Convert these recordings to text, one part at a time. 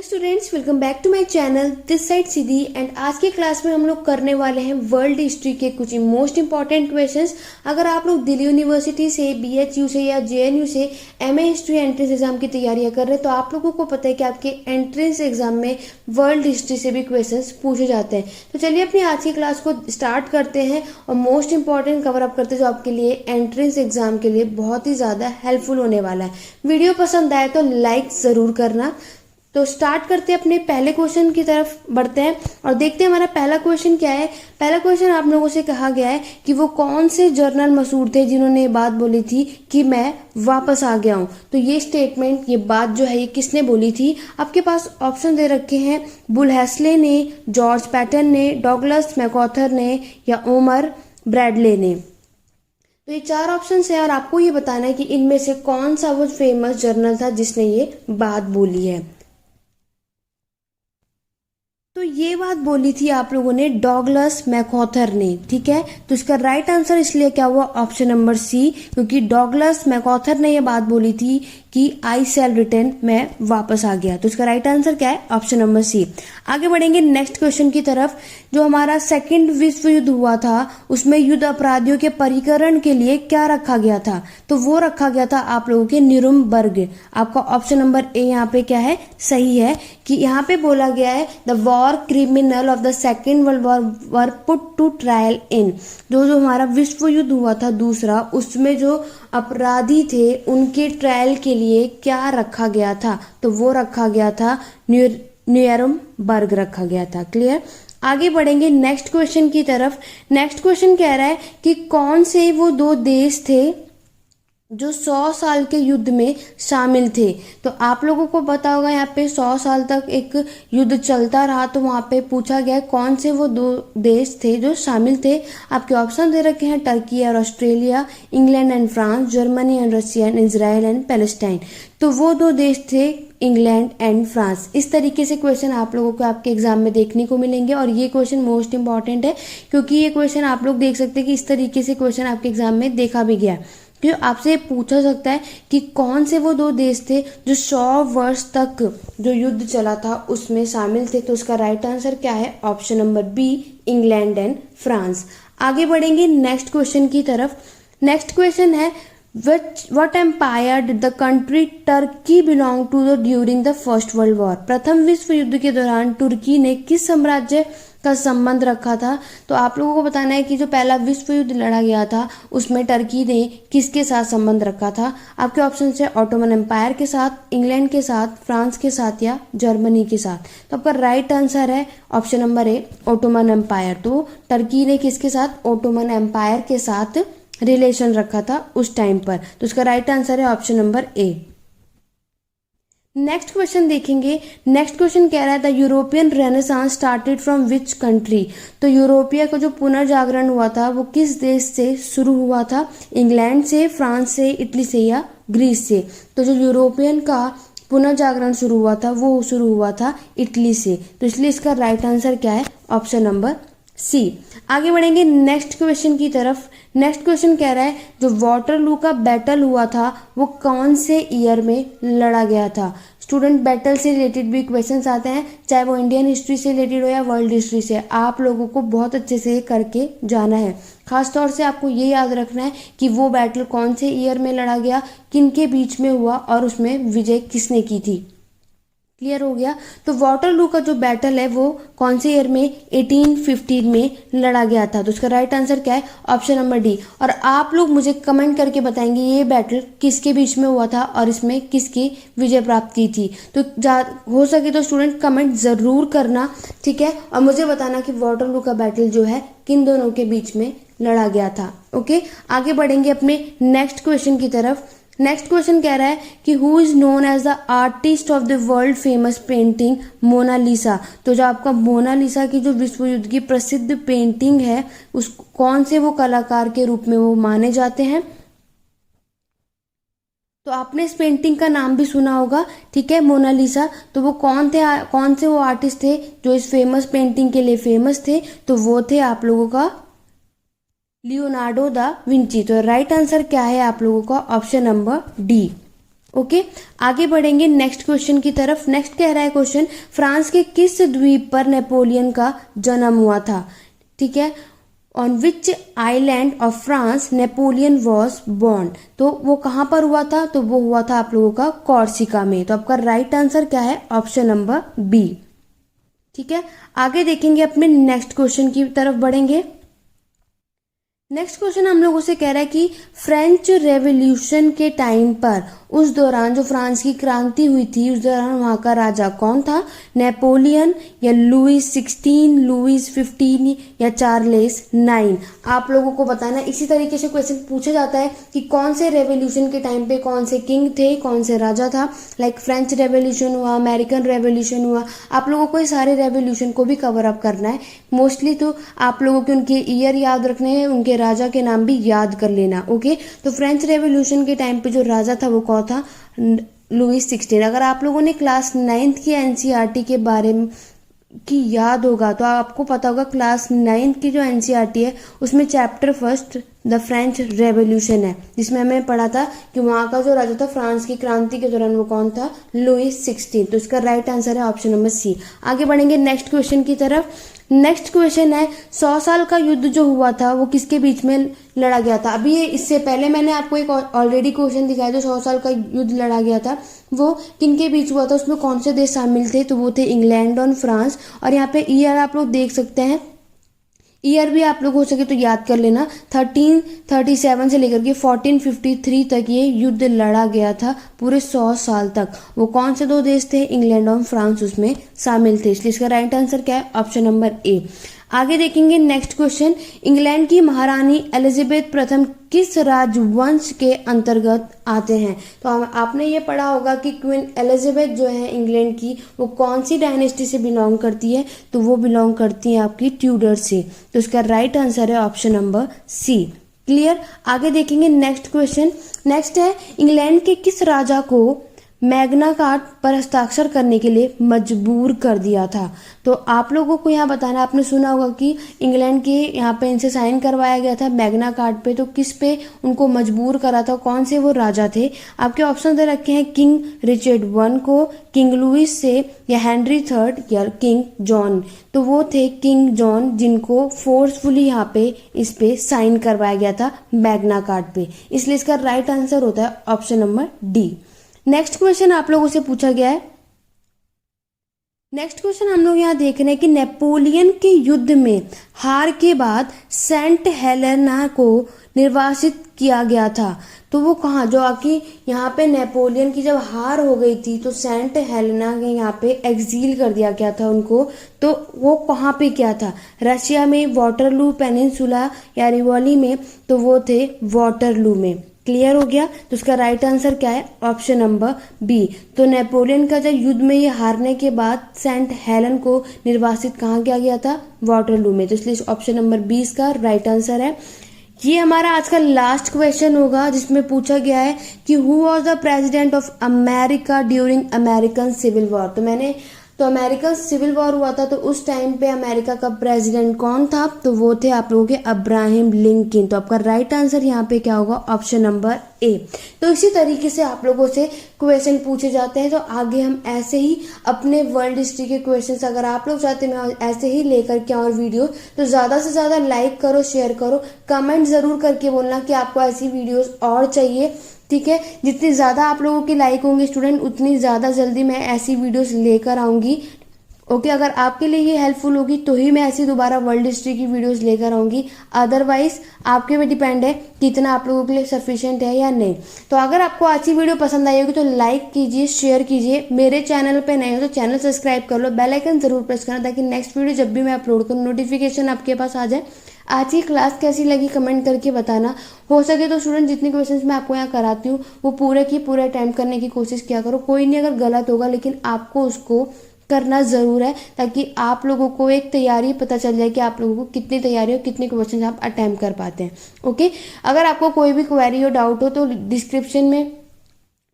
Hello students, welcome back to my channel this side Siddhi. एंड आज के क्लास में हम लोग करने वाले हैं वर्ल्ड हिस्ट्री के कुछ मोस्ट इंपॉर्टेंट क्वेश्चंस। अगर आप लोग दिल्ली यूनिवर्सिटी से, बीएचयू से या जेएनयू से एमए हिस्ट्री एंट्रेंस एग्जाम की तैयारियां कर रहे हैं तो आप लोगों को पता है कि आपके एंट्रेंस एग्जाम में वर्ल्ड हिस्ट्री से भी क्वेश्चंस पूछे जाते हैं। तो चलिए अपनी आज की क्लास को स्टार्ट करते हैं और मोस्ट इंपॉर्टेंट कवर अप करते हैं जो आपके लिए एंट्रेंस एग्जाम के लिए बहुत ही ज्यादा हेल्पफुल होने वाला है। वीडियो पसंद आए तो लाइक जरूर करना। तो स्टार्ट करते हैं, अपने पहले क्वेश्चन की तरफ बढ़ते हैं और देखते हैं हमारा पहला क्वेश्चन क्या है। पहला क्वेश्चन आप लोगों से कहा गया है कि वो कौन से जर्नल मशहूर थे जिन्होंने ये बात बोली थी कि मैं वापस आ गया हूं। तो ये स्टेटमेंट, ये बात जो है ये किसने बोली थी? आपके पास ऑप्शन दे रखे हैं, बुल हेस्ले ने, जॉर्ज पैटन ने, डॉगलस मैकऑथर ने या ओमर ब्रैडले ने। तो ये चार ऑप्शन है और आपको ये बताना है कि इनमें से कौन सा वो फेमस जर्नल था जिसने ये बात बोली है। तो ये बात बोली थी आप लोगों ने डॉगलस मैकऑथर ने, ठीक है। तो इसका राइट आंसर इसलिए क्या हुआ? ऑप्शन नंबर सी, क्योंकि डॉगलस मैकऑथर ने ये बात बोली थी कि आई शैल रिटर्न, मैं वापस आ गया। तो इसका राइट आंसर क्या है? Option number C. आगे बढ़ेंगे नेक्स्ट क्वेश्चन की तरफ। जो हमारा सेकेंड विश्व युद्ध हुआ था उसमें युद्ध अपराधियों के परिकरण के लिए क्या रखा गया था? तो वो रखा गया था आप लोगों के न्यूरम्बर्ग। आपका ऑप्शन नंबर ए यहाँ पे क्या है? सही है कि यहाँ पे बोला गया है the war criminal of the second world war were put to trial in. जो हमारा विश्व युद्ध हुआ था दूसरा, उसमें जो अपराधी थे उनके ट्रायल के लिए क्या रखा गया था? तो वो रखा गया था न्यूरम्बर्ग रखा गया था। क्लियर? आगे बढ़ेंगे नेक्स्ट क्वेश्चन की तरफ। नेक्स्ट क्वेश्चन कह रहा है कि कौन से वो दो देश थे जो 100 साल के युद्ध में शामिल थे? तो आप लोगों को पता होगा यहाँ पे 100 साल तक एक युद्ध चलता रहा। तो वहां पे पूछा गया कौन से वो दो देश थे जो शामिल थे। आपके ऑप्शन दे रखे हैं, टर्की और Australia, England and France, Germany and Russia and Israel and Palestine. तो वो दो देश थे इंग्लैंड एंड फ्रांस। इस तरीके से क्वेश्चन आप लोगों को आपके एग्जाम में देखने को मिलेंगे और ये क्वेश्चन मोस्ट इंपॉर्टेंट है क्योंकि ये क्वेश्चन आप लोग देख सकते हैं कि इस तरीके से क्वेश्चन आपके एग्जाम में देखा भी गया। क्यों आपसे पूछा सकता है कि कौन से वो दो देश थे जो 100 वर्ष तक जो युद्ध चला था उसमें शामिल थे। तो उसका राइट आंसर क्या है? Option number B, England and France. आगे बढ़ेंगे नेक्स्ट क्वेश्चन की तरफ। नेक्स्ट क्वेश्चन है what empire did the country Turkey belong to during the First World War? प्रथम विश्व युद्ध के दौरान तुर्की ने किस साम्राज्य का संबंध रखा था? तो आप लोगों को बताना है कि जो पहला विश्व युद्ध लड़ा गया था उसमें टर्की ने किसके साथ संबंध रखा था? आपके ऑप्शन है ऑटोमन एम्पायर के साथ, इंग्लैंड के साथ, फ्रांस के साथ या जर्मनी के साथ। तो आपका राइट आंसर है option number A, Ottoman empire. तो टर्की ने किसके साथ? ऑटोमन एम्पायर के साथ रिलेशन रखा था उस टाइम पर। तो उसका राइट आंसर है ऑप्शन नंबर ए। नेक्स्ट क्वेश्चन देखेंगे। नेक्स्ट क्वेश्चन कह रहा है the European renaissance started from which country? तो यूरोपीय का जो पुनर्जागरण हुआ था वो किस देश से शुरू हुआ था? इंग्लैंड से, फ्रांस से, इटली से या ग्रीस से? तो जो यूरोपियन का पुनर्जागरण शुरू हुआ था वो शुरू हुआ था इटली से। तो इसलिए इसका राइट आंसर क्या है? Option number C. आगे बढ़ेंगे नेक्स्ट क्वेश्चन की तरफ। नेक्स्ट क्वेश्चन कह रहा है जो वाटरलू का बैटल हुआ था वो कौन से ईयर में लड़ा गया था? स्टूडेंट, बैटल से रिलेटेड भी क्वेश्चंस आते हैं, चाहे वो इंडियन हिस्ट्री से रिलेटेड हो या वर्ल्ड हिस्ट्री से। आप लोगों को बहुत अच्छे से करके जाना है। खास तौर से आपको ये याद रखना है कि वो बैटल कौन से ईयर में लड़ा गया, किन के बीच में हुआ और उसमें विजय किसने की थी। क्लियर हो गया? तो वाटरलू का जो बैटल है वो कौन से ईयर में? 1815 में लड़ा गया था। तो उसका राइट आंसर क्या है? Option number D. और आप लोग मुझे कमेंट करके बताएंगे ये बैटल किसके बीच में हुआ था और इसमें किसकी विजय प्राप्त की थी। तो हो सके तो स्टूडेंट कमेंट जरूर करना, ठीक है, और मुझे बताना कि वाटरलू का बैटल जो है किन दोनों के बीच में लड़ा गया था। ओके, आगे बढ़ेंगे अपने नेक्स्ट क्वेश्चन की तरफ। नेक्स्ट क्वेश्चन कह रहा है कि who is known as the artist of the world famous painting Mona Lisa? तो जो आपका मोनालिसा की जो विश्व युद्ध की प्रसिद्ध पेंटिंग है उस कौन से वो कलाकार के रूप में वो माने जाते हैं? तो आपने इस पेंटिंग का नाम भी सुना होगा, ठीक है, मोनालिसा। तो वो कौन से वो आर्टिस्ट थे जो इस फेमस पेंटिंग के लिए फेमस थे? तो वो थे आप लोगों का लियोनार्डो दा विंची। तो राइट आंसर क्या है आप लोगों का? Option number D. ओके, आगे बढ़ेंगे नेक्स्ट क्वेश्चन की तरफ। नेक्स्ट कह रहा है क्वेश्चन, फ्रांस के किस द्वीप पर नेपोलियन का जन्म हुआ था? ठीक है, on which island of France Napoleon was born. तो वो कहाँ पर हुआ था? तो वो हुआ था आप लोगों का कॉर्सिका में। तो आपका राइट आंसर क्या है? Option number B. ठीक है, आगे देखेंगे, अपने नेक्स्ट क्वेश्चन की तरफ बढ़ेंगे। नेक्स्ट क्वेश्चन हम लोगों से कह रहा है कि फ्रेंच रेवोल्यूशन के टाइम पर, उस दौरान जो फ्रांस की क्रांति हुई थी, उस दौरान वहां का राजा कौन था? नेपोलियन या लुईस 16, लुईस 15 या चार्लेस 9? आप लोगों को बताना। इसी तरीके से क्वेश्चन पूछा जाता है कि कौन से रेवोल्यूशन के टाइम पे कौन से किंग थे, कौन से राजा था। लाइक फ्रेंच रेवोल्यूशन हुआ, अमेरिकन रेवोल्यूशन हुआ, आप लोगों को ये सारे रेवोल्यूशन को भी कवर अप करना है। मोस्टली तो आप लोगों के उनके ईयर याद रखने हैं, उनके राजा के नाम भी याद कर लेना। ओके, तो फ्रेंच रेवोल्यूशन के टाइम पे जो राजा था वो कौन था? लुईस 16। अगर आप लोगों ने क्लास 9th की एनसीईआरटी के बारे में की याद होगा तो आपको पता होगा, क्लास 9th की जो एनसीईआरटी है उसमें chapter first the French revolution है, जिसमें हमें पढ़ा था कि वहां का जो राजा था फ्रांस की क्रांति के दौरान वो कौन था? लुईस 16। तो इसका राइट आंसर है ऑप्शन नंबर सी। आगे बढ़ेंगे नेक्स्ट क्वेश्चन की तरफ। नेक्स्ट क्वेश्चन है, 100 साल का युद्ध जो हुआ था वो किसके बीच में लड़ा गया था? अभी ये इससे पहले मैंने आपको एक ऑलरेडी क्वेश्चन दिखाया, जो 100 साल का युद्ध लड़ा गया था वो किनके बीच हुआ था, उसमें कौन से देश शामिल थे? तो वो थे इंग्लैंड और फ्रांस। और यहाँ पे ईयर आप लोग देख सकते हैं, ईयर भी आप लोग हो सके तो याद कर लेना। 1337 से लेकर के 1453 तक ये युद्ध लड़ा गया था, पूरे 100 साल तक। वो कौन से दो देश थे? इंग्लैंड और फ्रांस उसमें शामिल थे। इसलिए इसका राइट आंसर क्या है? ऑप्शन नंबर ए। आगे देखेंगे नेक्स्ट क्वेश्चन, इंग्लैंड की महारानी एलिजाबेथ प्रथम किस राजवंश के अंतर्गत आते हैं? तो आपने ये पढ़ा होगा कि क्वीन एलिजाबेथ जो है इंग्लैंड की, वो कौन सी डायनेस्टी से बिलोंग करती है? तो वो बिलोंग करती है आपकी ट्यूडर से। तो इसका राइट आंसर है ऑप्शन नंबर सी। क्लियर? आगे देखेंगे नेक्स्ट क्वेश्चन। नेक्स्ट है, इंग्लैंड के किस राजा को मैग्ना कार्टा पर हस्ताक्षर करने के लिए मजबूर कर दिया था? तो आप लोगों को यहाँ बताना, आपने सुना होगा कि इंग्लैंड के यहाँ पे इनसे साइन करवाया गया था मैग्ना कार्टा पे, तो किस पे उनको मजबूर करा था, कौन से वो राजा थे? आपके ऑप्शन दे रखे हैं, किंग रिचर्ड 1 को, किंग लुईस से, या हेनरी 3 या किंग जॉन। तो वो थे किंग जॉन, जिनको फोर्सफुली यहाँ पे इस पे साइन करवाया गया था मैग्ना कार्टा पे। इसलिए इसका राइट आंसर होता है option number D. Next question आप लोगों से पूछा गया है। नेक्स्ट क्वेश्चन हम लोग यहाँ देख रहे हैं कि नेपोलियन के युद्ध में हार के बाद सेंट हेलेना को निर्वासित किया गया था। तो वो कहाँ, जो आके यहाँ पे नेपोलियन की जब हार हो गई थी तो सेंट हेलेना के यहाँ पे एक्सील कर दिया गया था उनको। तो वो कहाँ पे क्या था? रशिया में, वाटरलू पेनिनसुला या रिवोली में? तो वो थे वाटरलू में। क्लियर हो गया? तो इसका राइट आंसर क्या है? Option number B. तो नेपोलियन का जब युद्ध में ये हारने के बाद सेंट हेलन को निर्वासित कहाँ किया गया था? वाटरलू में। तो इसलिए ऑप्शन नंबर बी इसका राइट आंसर है। ये हमारा आज का लास्ट क्वेश्चन होगा, जिसमें पूछा गया है कि who was the president of America during American civil war. तो अमेरिकन सिविल वॉर हुआ था, तो उस टाइम पे अमेरिका का प्रेसिडेंट कौन था? तो वो थे आप लोगों के अब्राहम लिंकन। तो आपका राइट आंसर यहाँ पे क्या होगा? ऑप्शन नंबर ए। तो इसी तरीके से आप लोगों से क्वेश्चन पूछे जाते हैं। तो आगे हम ऐसे ही अपने वर्ल्ड हिस्ट्री के क्वेश्चन, अगर आप लोग चाहते हैं मैं ऐसे ही लेकर के और वीडियो, तो ज्यादा से ज्यादा लाइक करो, शेयर करो, कमेंट जरूर करके बोलना कि आपको ऐसी वीडियोस और चाहिए। ठीक है, जितनी ज़्यादा आप लोगों की लाइक होंगे स्टूडेंट, उतनी ज़्यादा जल्दी मैं ऐसी वीडियोस लेकर आऊँगी। ओके, अगर आपके लिए ये हेल्पफुल होगी तो ही मैं ऐसी दोबारा वर्ल्ड हिस्ट्री की वीडियोस लेकर आऊँगी। अदरवाइज आपके पे डिपेंड है कि इतना आप लोगों के लिए सफिशिएंट है या नहीं। तो अगर आपको आज की वीडियो पसंद आई होगी तो लाइक कीजिए, शेयर कीजिए। मेरे चैनल पे नए हो तो चैनल सब्सक्राइब कर लो, बेल आइकन जरूर प्रेस करना, ताकि नेक्स्ट वीडियो जब भी मैं अपलोड करूँ नोटिफिकेशन आपके पास आ जाए। आज की क्लास कैसी लगी कमेंट करके बताना। हो सके तो स्टूडेंट जितने क्वेश्चंस मैं आपको यहाँ कराती हूँ वो पूरे की पूरे अटेम्प्ट करने की कोशिश किया करो। कोई नहीं अगर गलत होगा, लेकिन आपको उसको करना जरूर है, ताकि आप लोगों को एक तैयारी पता चल जाए कि आप लोगों को कितनी तैयारी हो, कितने क्वेश्चन आप अटेम्प्ट कर पाते हैं। ओके, अगर आपको कोई भी क्वेरी हो, डाउट हो, तो डिस्क्रिप्शन में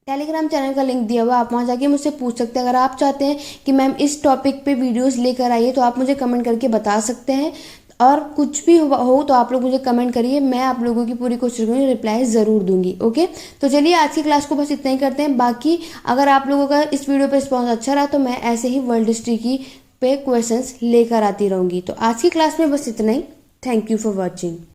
टेलीग्राम चैनल का लिंक दिया हुआ, आप वहां जाके मुझसे पूछ सकते हैं। अगर आप चाहते हैं कि मैम इस टॉपिक पे वीडियोस लेकर आइए तो आप मुझे कमेंट करके बता सकते हैं। और कुछ भी हो तो आप लोग मुझे कमेंट करिए, मैं आप लोगों की पूरी कोशिश करूँगी, रिप्लाई ज़रूर दूंगी। ओके, तो चलिए आज की क्लास को बस इतना ही करते हैं। बाकी अगर आप लोगों का इस वीडियो पे रिस्पॉन्स अच्छा रहा तो मैं ऐसे ही वर्ल्ड हिस्ट्री की पे क्वेश्चंस लेकर आती रहूँगी। तो आज की क्लास में बस इतना ही। Thank you for watching.